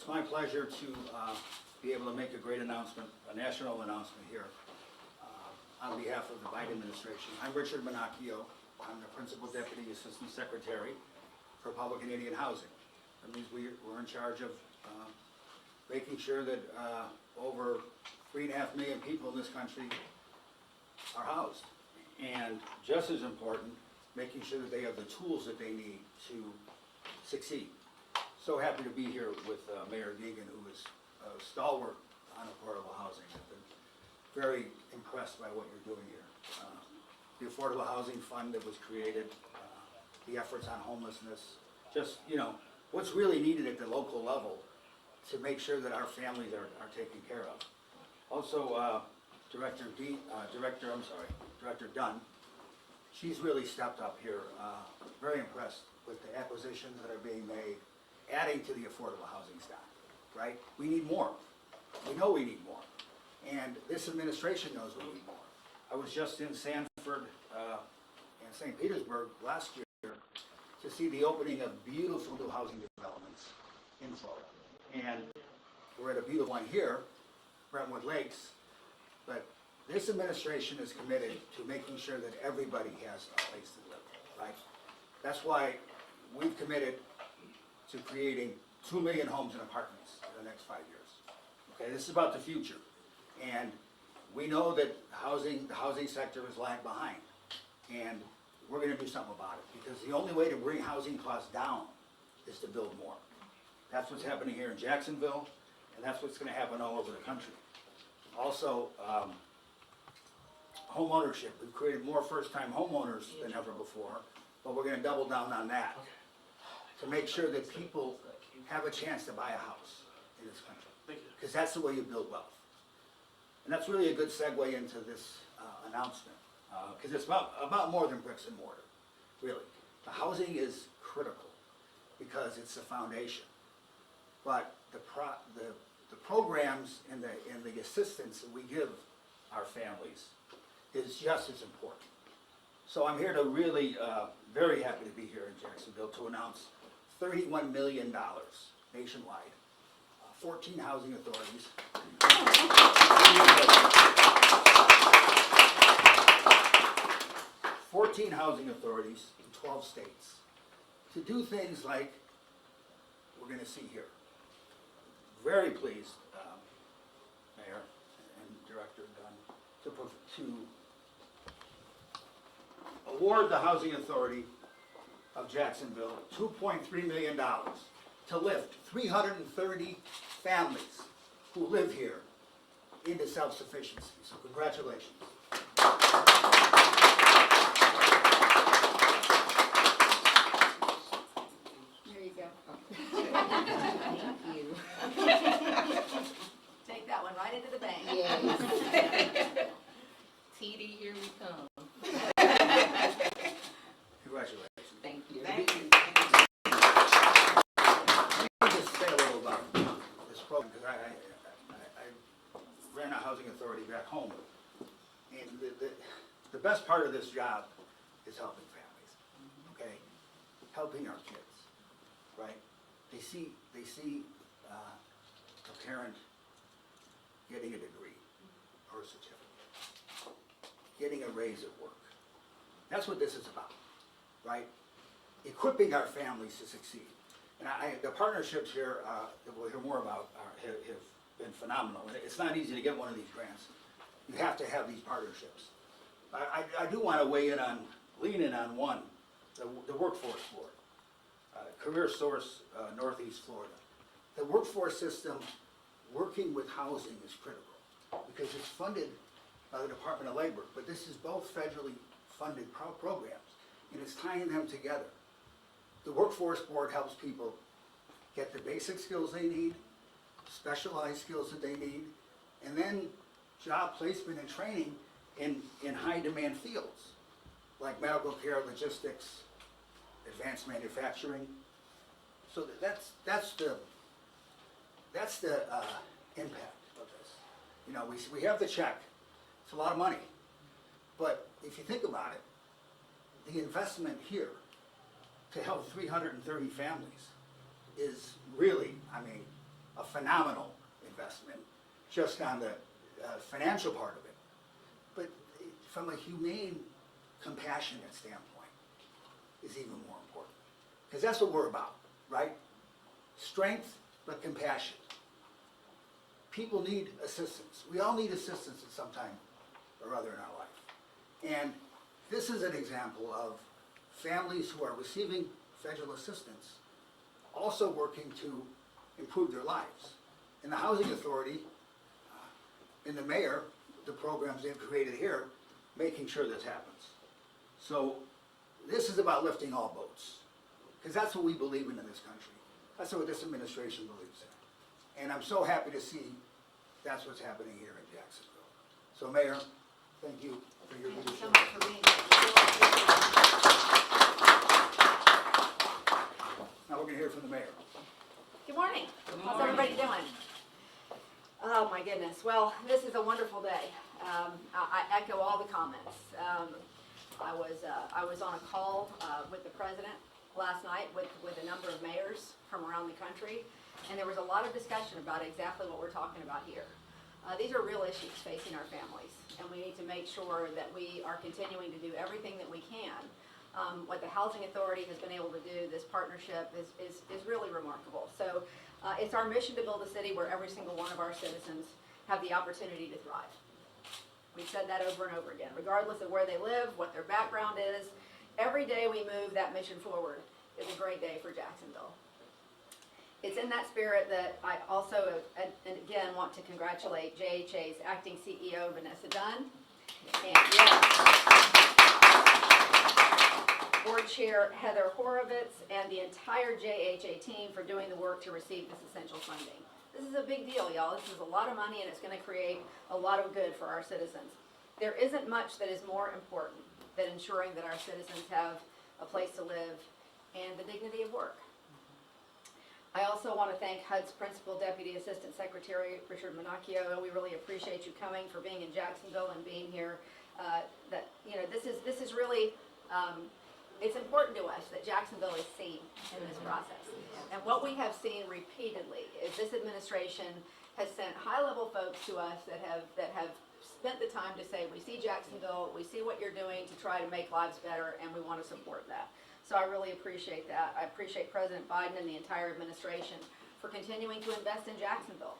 It's my pleasure to be able to make a great announcement, a national announcement here on behalf of the Biden administration. I'm Richard Monocchio. I'm the Principal Deputy Assistant Secretary for Public and Indian Housing. That means we're in charge of making sure that over 3.5 million people in this country are housed. And just as important, making sure that they have the tools that they need to succeed. So happy to be here with Mayor Deegan, who is a stalwart on affordable housing. I've been very impressed by what you're doing here. The Affordable Housing Fund that was created, the efforts on homelessness, just, you know, what's really needed at the local level to make sure that our families are taken care of. Also, Director Dunn, she's really stepped up here. Very impressed with the acquisitions that are being made, adding to the affordable housing stock, right? We need more. We know we need more. And this administration knows we need more. I was just in Sanford and St. Petersburg last year to see the opening of beautiful new housing developments in Florida. And we're at a beautiful one here, Brentwood Lakes, but this administration is committed to making sure that everybody has a place to live, right? That's why we've committed to creating 2 million homes and apartments in the next 5 years. Okay, this is about the future. And we know that the housing sector is lagged behind. And we're going to do something about it, because the only way to bring housing costs down is to build more. That's what's happening here in Jacksonville, and that's what's going to happen all over the country. Also, home ownership. We've created more first-time homeowners than ever before, but we're going to double down on that to make sure that people have a chance to buy a house in this country, because that's the way you build wealth. And that's really a good segue into this announcement, because it's about more than bricks and mortar, really. The housing is critical because it's the foundation, but the programs and the assistance that we give our families is just as important. So I'm here to really, very happy to be here in Jacksonville to announce $31 million nationwide, 14 housing authorities. 14 housing authorities in 12 states to do things like we're going to see here. Very pleased, Mayor and Director Dunn, to award the Housing Authority of Jacksonville $2.3 million to lift 330 families who live here into self-sufficiency. So congratulations. There you go. Thank you. Take that one right into the bank. Yes. TD, here we come. Congratulations. Thank you. Thank you. Let me just say a little about this program, because I ran a housing authority back home, and the best part of this job is helping families, okay? Helping our kids, right? They see a parent getting a degree or a certificate, getting a raise at work. That's what this is about, right? Equipping our families to succeed. And the partnerships here that we'll hear more about have been phenomenal. And it's not easy to get one of these grants. You have to have these partnerships. I do want to lean in on one, the Workforce Board, Career Source, Northeast Florida. The workforce system working with housing is critical because it's funded by the Department of Labor, but this is both federally funded programs, and it's tying them together. The Workforce Board helps people get the basic skills they need, specialized skills that they need, and then job placement and training in high demand fields like medical care, logistics, advanced manufacturing. So that's the impact of this. You know, we have the check. It's a lot of money, but if you think about it, the investment here to help 330 families is really, I mean, phenomenal investment, just on the financial part of it. But from a humane, compassionate standpoint is even more important. Because that's what we're about, right? Strength, but compassion. People need assistance. We all need assistance at some time or other in our life. And this is an example of families who are receiving federal assistance also working to improve their lives. In the Housing Authority, in the mayor, the programs they've created here, making sure this happens. So this is about lifting all boats, because that's what we believe in this country. That's what this administration believes in. And I'm so happy to see that's what's happening here in Jacksonville. So Mayor, thank you for your Thank you so leadership. much for being here. Now we're going to hear from the mayor. Good morning. Good How's morning. everybody doing? Oh my goodness. Well, this is a wonderful day. I echo all the comments. I was on a call with the president last night with a number of mayors from around the country, and there was a lot of discussion about exactly what we're talking about here. These are real issues facing our families, and we need to make sure that we are continuing to do everything that we can. What the Housing Authority has been able to do, this partnership is really remarkable. So it's our mission to build a city where every single one of our citizens have the opportunity to thrive. We've said that over and over again, regardless of where they live, what their background is. Every day we move that mission forward is a great day for Jacksonville. It's in that spirit that I also, and again, want to congratulate JHA's acting CEO, Vanessa Dunn, and Board Chair Heather Horovitz, and the entire JHA team for doing the work to receive this essential funding. This is a big deal, y'all. This is a lot of money, and it's going to create a lot of good for our citizens. There isn't much that is more important than ensuring that our citizens have a place to live and the dignity of work. I also want to thank HUD's Principal Deputy Assistant Secretary, Richard Monocchio. We really appreciate you coming, for being in Jacksonville and being here. This is really, it's important to us that Jacksonville is seen in this process. And what we have seen repeatedly is this administration has sent high-level folks to us that have spent the time to say, we see Jacksonville, we see what you're doing to try to make lives better, and we want to support that. So I really appreciate that. I appreciate President Biden and the entire administration for continuing to invest in Jacksonville.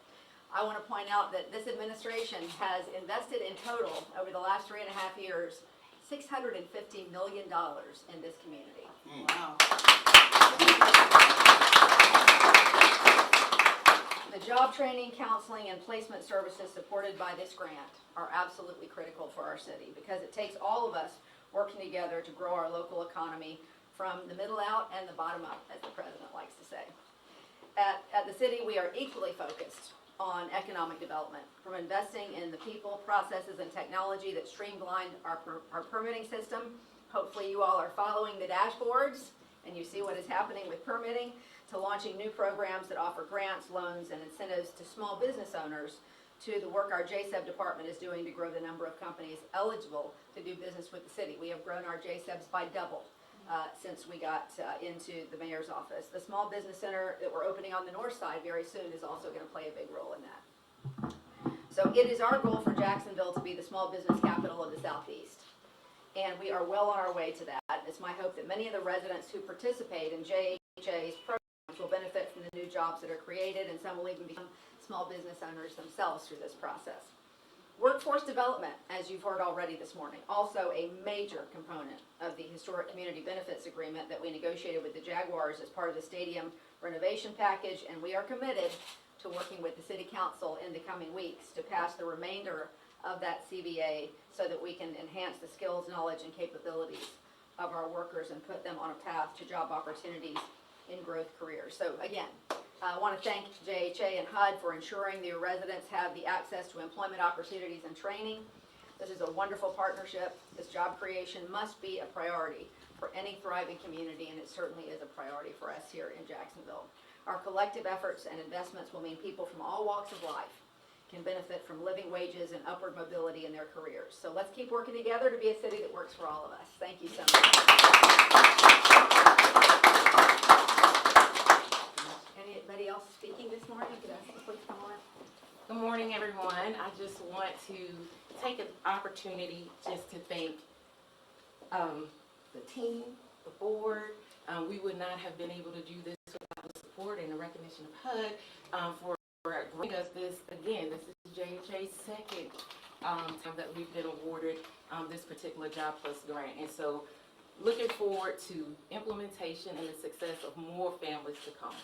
I want to point out that this administration has invested in total over the last 3.5 years $650 million in this community. Wow. The job training, counseling, and placement services supported by this grant are absolutely critical for our city, because it takes all of us working together to grow our local economy from the middle out and the bottom up, as the president likes to say. At the city, we are equally focused on economic development, from investing in the people, processes, and technology that streamlined our permitting system. Hopefully you all are following the dashboards and you see what is happening with permitting, to launching new programs that offer grants, loans, and incentives to small business owners, to the work our JSEB department is doing to grow the number of companies eligible to do business with the city. We have grown our JSEBs by double since we got into the mayor's office. The small business center that we're opening on the north side very soon is also going to play a big role in that. So it is our goal for Jacksonville to be the small business capital of the Southeast. And we are well on our way to that. It's my hope that many of the residents who participate in JHA's programs will benefit from the new jobs that are created, and some will even become small business owners themselves through this process. Workforce development, as you've heard already this morning, also a major component of the Historic Community Benefits Agreement that we negotiated with the Jaguars as part of the stadium renovation package, and we are committed to working with the City Council in the coming weeks to pass the remainder of that CBA so that we can enhance the skills, knowledge, and capabilities of our workers and put them on a path to job opportunities in growth careers. So again, I want to thank JHA and HUD for ensuring the residents have the access to employment opportunities and training. This is a wonderful partnership. This job creation must be a priority for any thriving community, and it certainly is a priority for us here in Jacksonville. Our collective efforts and investments will mean people from all walks of life can benefit from living wages and upward mobility in their careers. So let's keep working together to be a city that works for all of us. Thank you so much. Anybody else speaking this morning? Could I ask a Good morning, everyone. I just want to take an opportunity just to thank the team, the board. We would not have been able to do this without the support and the recognition of HUD for granting us this. Again, this is JHA's second time that we've been awarded this particular Job Plus grant. And so looking forward to implementation and the success of more families to come.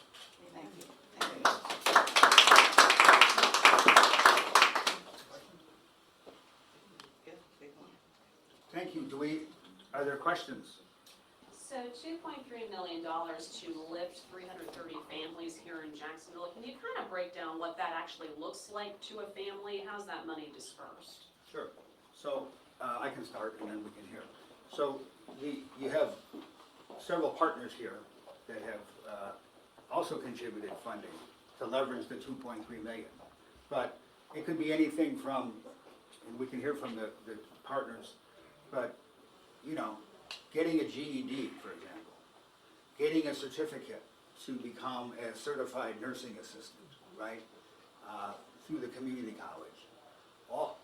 Thank you. Thank you. Are there questions? So $2.3 million to lift 330 families here in Jacksonville. Can you kind of break down what that actually looks like to a family? How's that money dispersed? Sure. So I can start and then we can hear. So you have several partners here that have also contributed funding to leverage the 2.3 million. But it could be anything from, and we can hear from the partners, but you know, getting a GED, for example, getting a certificate to become a certified nursing assistant, right, through the community college.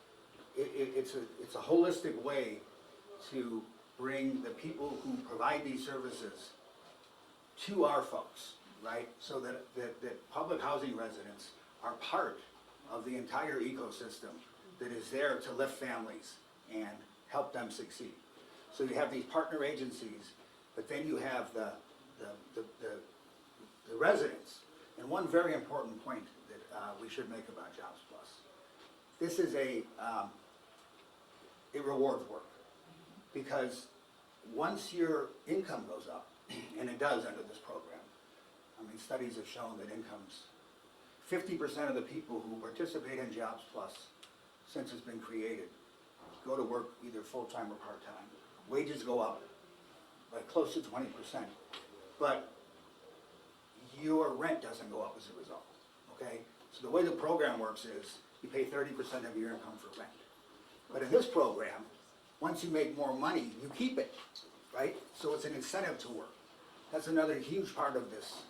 It's a holistic way to bring the people who provide these services to our folks, right, so that public housing residents are part of the entire ecosystem that is there to lift families and help them succeed. So you have these partner agencies, but then you have the residents. And one very important point that we should make about Jobs Plus. This is it rewards work. Because once your income goes up, and it does under this program, I mean, studies have shown that incomes, 50% of the people who participate in Jobs Plus since it's been created go to work either full-time or part-time. Wages go up by close to 20%, but your rent doesn't go up as a result, okay? So the way the program works is you pay 30% of your income for rent. But in this program, once you make more money, you keep it, right? So it's an incentive to work. That's another huge part of this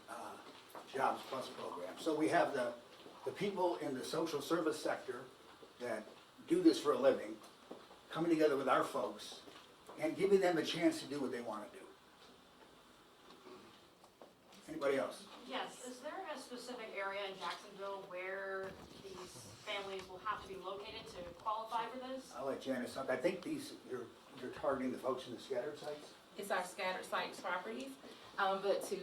Jobs Plus program. So we have the people in the social service sector that do this for a living, coming together with our folks, and giving them a chance to do what they want to do. Anybody else? Yes, is there a specific area in Jacksonville where these families will have to be located to qualify for this? I'll let Janice talk. I think you're targeting the folks in the scattered sites? It's our scattered sites properties. But to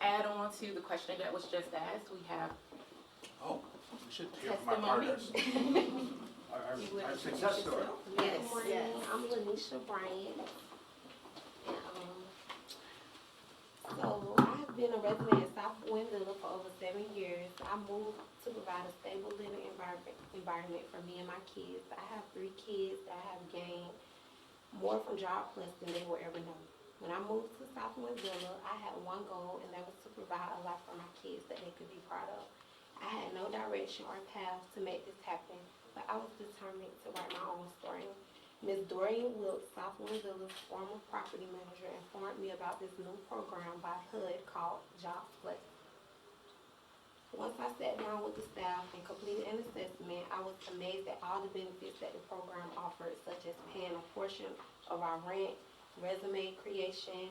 add on to the question that was just asked, we have Oh, we should hear from our testimony. partners. You would Our introduce success story. yourself? Yes, Yes. morning. I'm Lanisha Bryant. And, so I have been a resident in South Windsor for over 7 years. I moved to provide a stable living environment for me and my kids. I have 3 kids that have gained more from Job Plus than they will ever know. When I moved to South Windsor, I had one goal, and that was to provide a life for my kids that they could be proud of. I had no direction or path to make this happen, but I was determined to write my own story. Ms. Dorian Wilkes, South Windsor's former property manager, informed me about this new program by HUD called Jobs Plus. Once I sat down with the staff and completed an assessment, I was amazed at all the benefits that the program offered, such as paying a portion of our rent, resume creation,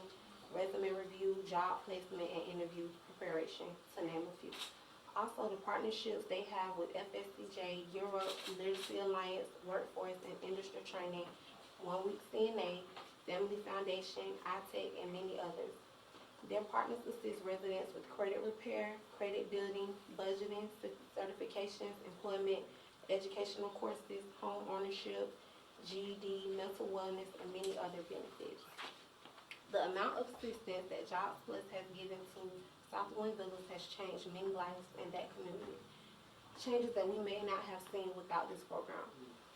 resume review, job placement, and interview preparation, to name a few. Also, the partnerships they have with FSCJ, Europe, Literacy Alliance, Workforce and Industry Training, 1 Week CNA, Family Foundation, iTech, and many others. Their partners assist residents with credit repair, credit building, budgeting, certifications, employment, educational courses, home ownership, GED, mental wellness, and many other benefits. The amount of assistance that Jobs Plus has given to South Windsor has changed many lives in that community. Changes that we may not have seen without this program.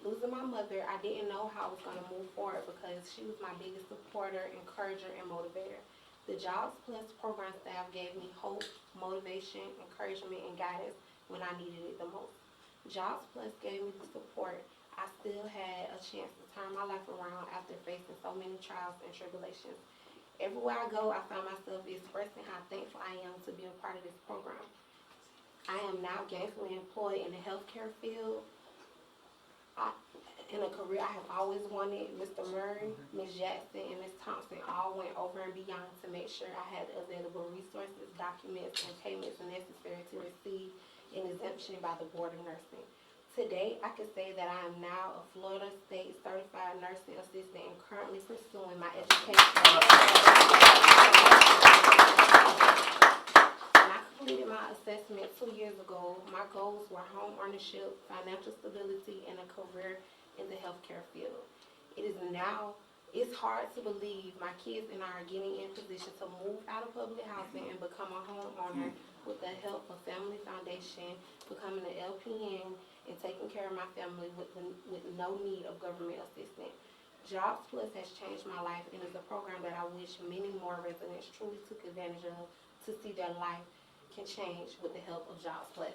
Losing my mother, I didn't know how I was going to move forward because she was my biggest supporter, encourager, and motivator. The Jobs Plus program staff gave me hope, motivation, encouragement, and guidance when I needed it the most. Jobs Plus gave me the support. I still had a chance to turn my life around after facing so many trials and tribulations. Everywhere I go, I find myself expressing how thankful I am to be a part of this program. I am now gainfully employed in the healthcare field. In a career I have always wanted, Mr. Murray, Ms. Jackson, and Ms. Thompson all went over and beyond to make sure I had the available resources, documents, and payments necessary to receive an exemption by the Board of Nursing. Today, I can say that I am now a Florida State Certified Nursing Assistant and currently pursuing my education. When I completed my assessment 2 years ago, my goals were home ownership, financial stability, and a career in the healthcare field. It's hard to believe my kids and I are getting in position to move out of public housing and become a homeowner with the help of Family Foundation, becoming an LPN, and taking care of my family with no need of government assistance. Jobs Plus has changed my life and is a program that I wish many more residents truly took advantage of to see their life can change with the help of Jobs Plus.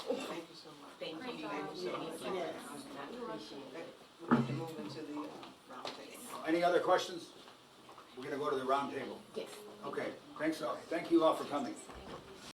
Thank you so much. Thank Great you. job. Yes. I appreciate it. We need to move into the round table. Any other questions? We're gonna go to the round table. Yes. Okay, thanks all. Thank you all for coming.